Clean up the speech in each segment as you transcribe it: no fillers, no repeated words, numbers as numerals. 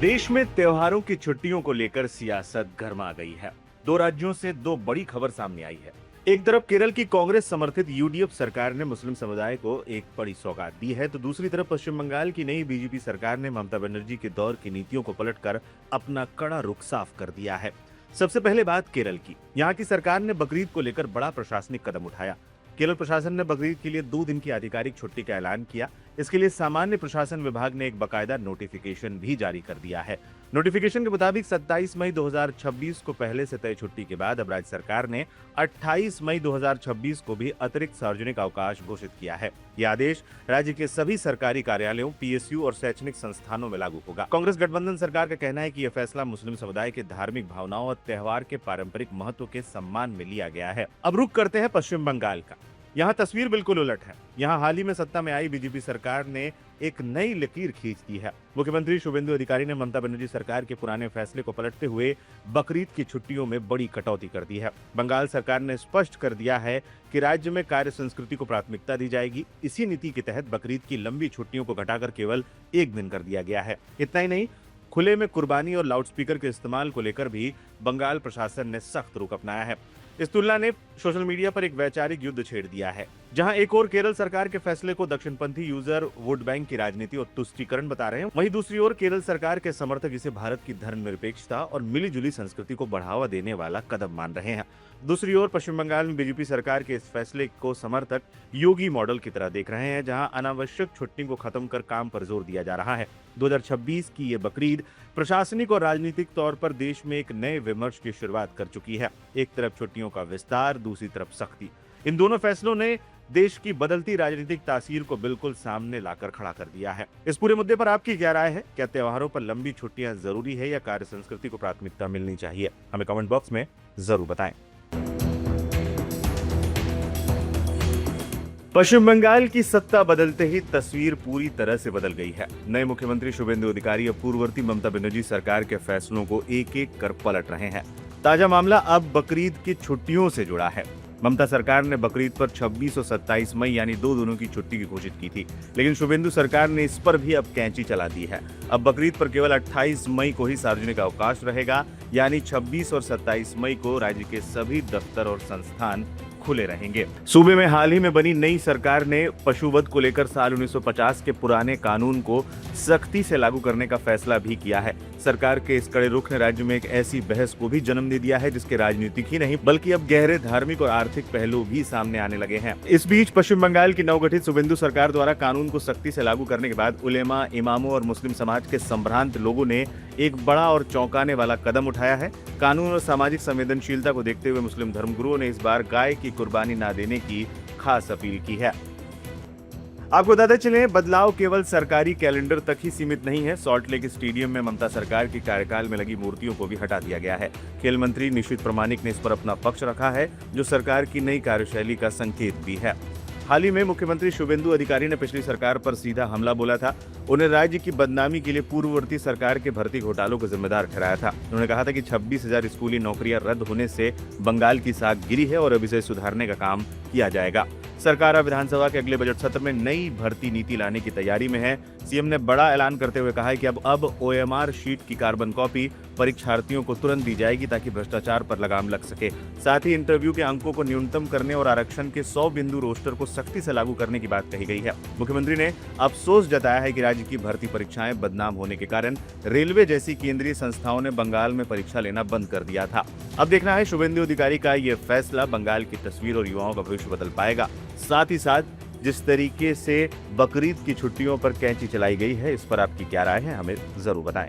देश में त्योहारों की छुट्टियों को लेकर सियासत गर्मा गई है। दो राज्यों से दो बड़ी खबर सामने आई है। एक तरफ केरल की कांग्रेस समर्थित यूडीएफ सरकार ने मुस्लिम समुदाय को एक बड़ी सौगात दी है, तो दूसरी तरफ पश्चिम बंगाल की नई बीजेपी सरकार ने ममता बनर्जी के दौर की नीतियों को पलटकर अपना कड़ा रुख साफ कर दिया है। सबसे पहले बात केरल की। यहाँ की सरकार ने बकरीद को लेकर बड़ा प्रशासनिक कदम उठाया। केरल प्रशासन ने बकरीद के लिए 2 दिन की आधिकारिक छुट्टी का ऐलान किया। इसके लिए सामान्य प्रशासन विभाग ने एक बकायदा नोटिफिकेशन भी जारी कर दिया है। नोटिफिकेशन के मुताबिक 27 मई 2026 को पहले से तय छुट्टी के बाद अब राज्य सरकार ने 28 मई 2026 को भी अतिरिक्त सार्वजनिक अवकाश घोषित किया है। यह आदेश राज्य के सभी सरकारी कार्यालयों, पीएसयू और शैक्षणिक संस्थानों में लागू होगा। कांग्रेस गठबंधन सरकार का कहना है कि यह फैसला मुस्लिम समुदाय के धार्मिक भावनाओं और त्योहार के पारंपरिक महत्व के सम्मान में लिया गया है। अब रुख करते हैं पश्चिम बंगाल का। यहाँ तस्वीर बिल्कुल उलट है। यहाँ हाल ही में सत्ता में आई बीजेपी सरकार ने एक नई लकीर खींच दी है। मुख्यमंत्री शुभेंदु अधिकारी ने ममता बनर्जी सरकार के पुराने फैसले को पलटते हुए बकरीद की छुट्टियों में बड़ी कटौती कर दी है। बंगाल सरकार ने स्पष्ट कर दिया है कि राज्य में कार्य संस्कृति को प्राथमिकता दी जाएगी। इसी नीति के तहत बकरीद की लंबी छुट्टियों को घटाकर केवल 1 दिन कर दिया गया है। इतना ही नहीं, खुले में कुर्बानी और लाउडस्पीकर के इस्तेमाल को लेकर भी बंगाल प्रशासन ने सख्त रुख अपनाया है। इस तुलना ने सोशल मीडिया पर एक वैचारिक युद्ध छेड़ दिया है, जहां एक ओर केरल सरकार के फैसले को दक्षिणपंथी यूजर वोट बैंक की राजनीति और तुष्टीकरण बता रहे हैं, वहीं दूसरी ओर केरल सरकार के समर्थक इसे भारत की धर्मनिरपेक्षता और मिलीजुली संस्कृति को बढ़ावा देने वाला कदम मान रहे हैं। दूसरी ओर पश्चिम बंगाल में बीजेपी सरकार के इस फैसले को समर्थक योगी मॉडल की तरह देख रहे हैं, जहां अनावश्यक छुट्टी को खत्म कर काम पर जोर दिया जा रहा है। 2026 की ये बकरीद प्रशासनिक और राजनीतिक तौर पर देश में एक नए विमर्श की शुरुआत कर चुकी है। एक तरफ छुट्टियों का विस्तार, दूसरी तरफ सख्ती। इन दोनों फैसलों ने देश की बदलती राजनीतिक तासीर को बिल्कुल सामने लाकर खड़ा कर दिया है। इस पूरे मुद्दे पर आपकी क्या राय है? क्या त्योहारों पर लंबी छुट्टियां जरूरी है या कार्य संस्कृति को प्राथमिकता मिलनी चाहिए? हमें कमेंट बॉक्स में जरूर बताएं। पश्चिम बंगाल की सत्ता बदलते ही तस्वीर पूरी तरह से बदल गई है। नए मुख्यमंत्री शुभेंदु अधिकारी अब पूर्ववर्ती ममता बनर्जी सरकार के फैसलों को एक एक कर पलट रहे हैं। ताजा मामला अब बकरीद की छुट्टियों से जुड़ा है। ममता सरकार ने बकरीद पर 26 और 27 मई यानी 2 दिनों की छुट्टी की घोषित की थी, लेकिन शुभेंदु सरकार ने इस पर भी अब कैंची चला दी है। अब बकरीद पर केवल 28 मई को ही सार्वजनिक अवकाश रहेगा, यानी 26 और 27 मई को राज्य के सभी दफ्तर और संस्थान खुले रहेंगे। सूबे में हाल ही में बनी नई सरकार ने पशुवध को लेकर साल 1950 के पुराने कानून को सख्ती से लागू करने का फैसला भी किया है। सरकार के इस कड़े रुख ने राज्य में एक ऐसी बहस को भी जन्म दे दिया है जिसके राजनीतिक ही नहीं बल्कि अब गहरे धार्मिक और आर्थिक पहलू भी सामने आने लगे हैं। इस बीच पश्चिम बंगाल की नवगठित शुभेंदु सरकार द्वारा कानून को सख्ती से लागू करने के बाद उलेमा, इमामों और मुस्लिम समाज के संभ्रांत लोगों ने एक बड़ा और चौंकाने वाला कदम उठाया है। कानून और सामाजिक संवेदनशीलता को देखते हुए मुस्लिम धर्मगुरुओं ने इस बार गाय की कुर्बानी न देने की खास अपील की है। आपको बताते चलें, बदलाव केवल सरकारी कैलेंडर तक ही सीमित नहीं है। सॉल्ट लेक स्टेडियम में ममता सरकार के कार्यकाल में लगी मूर्तियों को भी हटा दिया गया है। खेल मंत्री निशित प्रमाणिक ने इस पर अपना पक्ष रखा है, जो सरकार की नई कार्यशैली का संकेत भी है। हाल ही में मुख्यमंत्री शुभेंदु अधिकारी ने पिछली सरकार पर सीधा हमला बोला था। उन्हें राज्य की बदनामी के लिए पूर्ववर्ती सरकार के भर्ती घोटालों को जिम्मेदार ठहराया था। उन्होंने कहा था कि 26,000 स्कूली नौकरियां रद्द होने से बंगाल की साख गिरी है और अब इसे सुधारने का काम किया जाएगा। सरकार अब विधानसभा के अगले बजट सत्र में नई भर्ती नीति लाने की तैयारी में है। सीएम ने बड़ा ऐलान करते हुए कहा है कि अब ओएमआर शीट की कार्बन कॉपी परीक्षार्थियों को तुरंत दी जाएगी ताकि भ्रष्टाचार पर लगाम लग सके। साथ ही इंटरव्यू के अंकों को न्यूनतम करने और आरक्षण के 100 बिंदु रोस्टर को सख्ती से लागू करने की बात कही गई है। मुख्यमंत्री ने अफसोस जताया है कि राज्य की भर्ती परीक्षाएं बदनाम होने के कारण रेलवे जैसी केंद्रीय संस्थाओं ने बंगाल में परीक्षा लेना बंद कर दिया था। अब देखना है शुभेंदु अधिकारी का ये फैसला बंगाल की तस्वीर और युवाओं का भविष्य बदल पाएगा। साथ ही साथ जिस तरीके से बकरीद की छुट्टियों पर कैंची चलाई गई है, इस पर आपकी क्या राय है, हमें जरूर बताएं।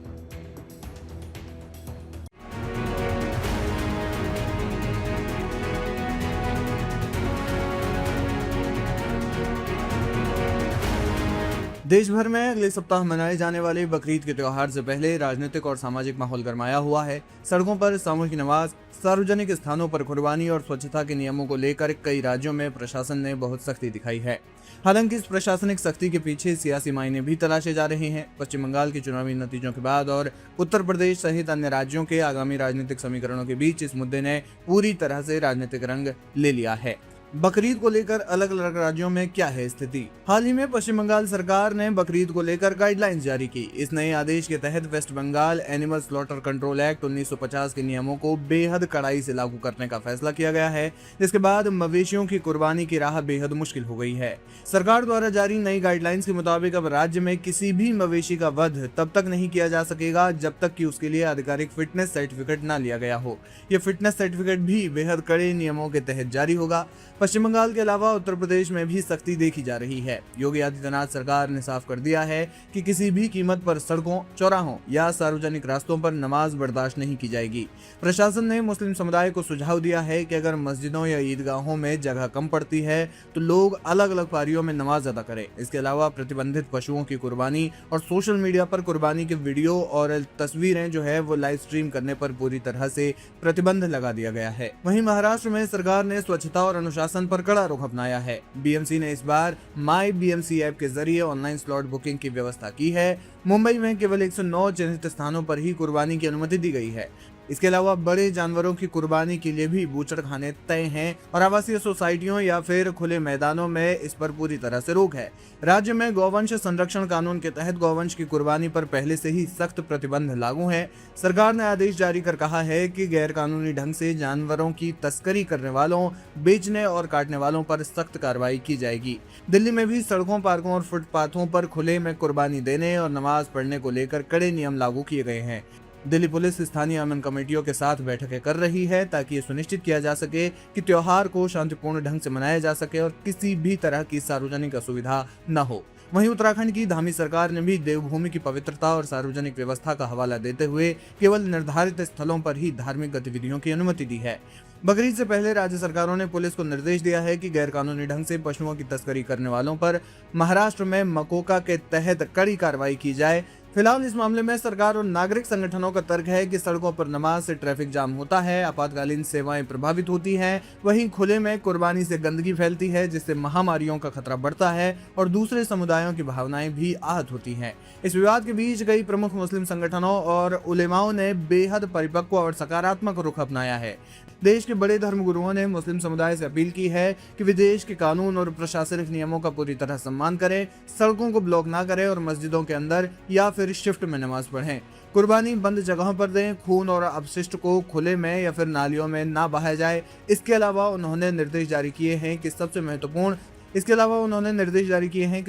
देश भर में अगले सप्ताह मनाए जाने वाले बकरीद के त्योहार से पहले राजनीतिक और सामाजिक माहौल गरमाया हुआ है। सड़कों पर सामूहिक नमाज, सार्वजनिक स्थानों पर कुर्बानी और स्वच्छता के नियमों को लेकर कई राज्यों में प्रशासन ने बहुत सख्ती दिखाई है। हालांकि इस प्रशासनिक सख्ती के पीछे सियासी मायने भी तलाशे जा रहे हैं। पश्चिम बंगाल के चुनावी नतीजों के बाद और उत्तर प्रदेश सहित अन्य राज्यों के आगामी राजनीतिक समीकरणों के बीच इस मुद्दे ने पूरी तरह से राजनीतिक रंग ले लिया है। बकरीद को लेकर अलग अलग राज्यों में क्या है स्थिति। हाल ही में पश्चिम बंगाल सरकार ने बकरीद को लेकर गाइडलाइंस जारी की। इस नए आदेश के तहत west Bengal animal slaughter control act 1950 के नियमों को बेहद कड़ाई से लागू करने का फैसला किया गया है, जिसके बाद मवेशियों की कुर्बानी की राह बेहद मुश्किल हो गई है। सरकार द्वारा जारी नई गाइडलाइंस के मुताबिक अब राज्य में किसी भी मवेशी का वध तब तक नहीं किया जा सकेगा जब तक कि उसके लिए आधिकारिक फिटनेस सर्टिफिकेट न लिया गया हो। यह फिटनेस सर्टिफिकेट भी बेहद कड़े नियमों के तहत जारी होगा। पश्चिम बंगाल के अलावा उत्तर प्रदेश में भी सख्ती देखी जा रही है। योगी आदित्यनाथ सरकार ने साफ कर दिया है कि किसी भी कीमत पर सड़कों, चौराहों या सार्वजनिक रास्तों पर नमाज बर्दाश्त नहीं की जाएगी। प्रशासन ने मुस्लिम समुदाय को सुझाव दिया है कि अगर मस्जिदों या ईदगाहों में जगह कम पड़ती है तो लोग अलग अलग पारियों में नमाज अदा करें। इसके अलावा प्रतिबंधित पशुओं की कुर्बानी और सोशल मीडिया पर कुर्बानी के वीडियो और तस्वीरें जो है वो लाइव स्ट्रीम करने पर पूरी तरह से प्रतिबंध लगा दिया गया है। वहीं महाराष्ट्र में सरकार ने स्वच्छता और अनुशासन पर कड़ा रुख अपनाया है। बीएमसी ने इस बार माई बीएमसी ऐप के जरिए ऑनलाइन स्लॉट बुकिंग की व्यवस्था की है। मुंबई में केवल 109 चिन्हित स्थानों पर ही कुर्बानी की अनुमति दी गई है। इसके अलावा बड़े जानवरों की कुर्बानी के लिए भी बूचड़खाने तय हैं और आवासीय सोसाइटियों या फिर खुले मैदानों में इस पर पूरी तरह से रोक है। राज्य में गौवंश संरक्षण कानून के तहत गौवंश की कुर्बानी पर पहले से ही सख्त प्रतिबंध लागू है। सरकार ने आदेश जारी कर कहा है कि गैर कानूनी ढंग से जानवरों की तस्करी करने वालों, बेचने और काटने वालों पर सख्त कार्रवाई की जाएगी। दिल्ली में भी सड़कों, पार्कों और फुटपाथों पर खुले में कुर्बानी देने और नमाज पढ़ने को लेकर कड़े नियम लागू किए गए हैं। दिल्ली पुलिस स्थानीय अमन कमेटियों के साथ बैठकें कर रही है ताकि ये सुनिश्चित किया जा सके कि त्योहार को शांतिपूर्ण ढंग से मनाया जा सके और किसी भी तरह की सार्वजनिक असुविधा न हो। वहीं उत्तराखंड की धामी सरकार ने भी देवभूमि की पवित्रता और सार्वजनिक व्यवस्था का हवाला देते हुए केवल निर्धारित स्थलों पर ही धार्मिक गतिविधियों की अनुमति दी है। बकरीद से पहले राज्य सरकारों ने पुलिस को निर्देश दिया है कि गैर कानूनी ढंग से पशुओं की तस्करी करने वालों पर महाराष्ट्र में मकोका के तहत कड़ी कार्रवाई की जाए। फिलहाल इस मामले में सरकार और नागरिक संगठनों का तर्क है कि सड़कों पर नमाज से ट्रैफिक जाम होता है, आपातकालीन सेवाएं प्रभावित होती हैं, वहीं खुले में कुर्बानी से गंदगी फैलती है जिससे महामारियों का खतरा बढ़ता है और दूसरे समुदायों की भावनाएं भी आहत होती हैं। इस विवाद के बीच कई प्रमुख मुस्लिम संगठनों और उलेमाओं ने बेहद परिपक्व और सकारात्मक रुख अपनाया है। देश के बड़े धर्मगुरुओं ने मुस्लिम समुदाय से अपील की है कि वे देश के कानून और प्रशासनिक नियमों का पूरी तरह सम्मान करें, सड़कों को ब्लॉक ना करें और मस्जिदों के अंदर या फिर शिफ्ट में नमाज पढ़ें। कुर्बानी बंद जगहों पर दें, खून और अपशिष्ट को खुले में या फिर नालियों में ना बहाया जाए। इसके अलावा उन्होंने निर्देश जारी किए हैं कि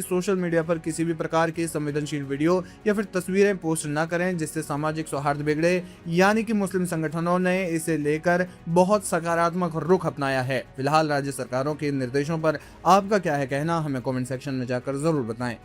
सोशल मीडिया पर किसी भी प्रकार के संवेदनशील वीडियो या फिर तस्वीरें पोस्ट न करें जिससे सामाजिक सौहार्द बिगड़े। यानी कि मुस्लिम संगठनों ने इसे लेकर बहुत सकारात्मक रुख अपनाया है। फिलहाल राज्य सरकारों के निर्देशों पर आपका क्या है कहना, हमें कमेंट सेक्शन में जाकर जरूर बताएं।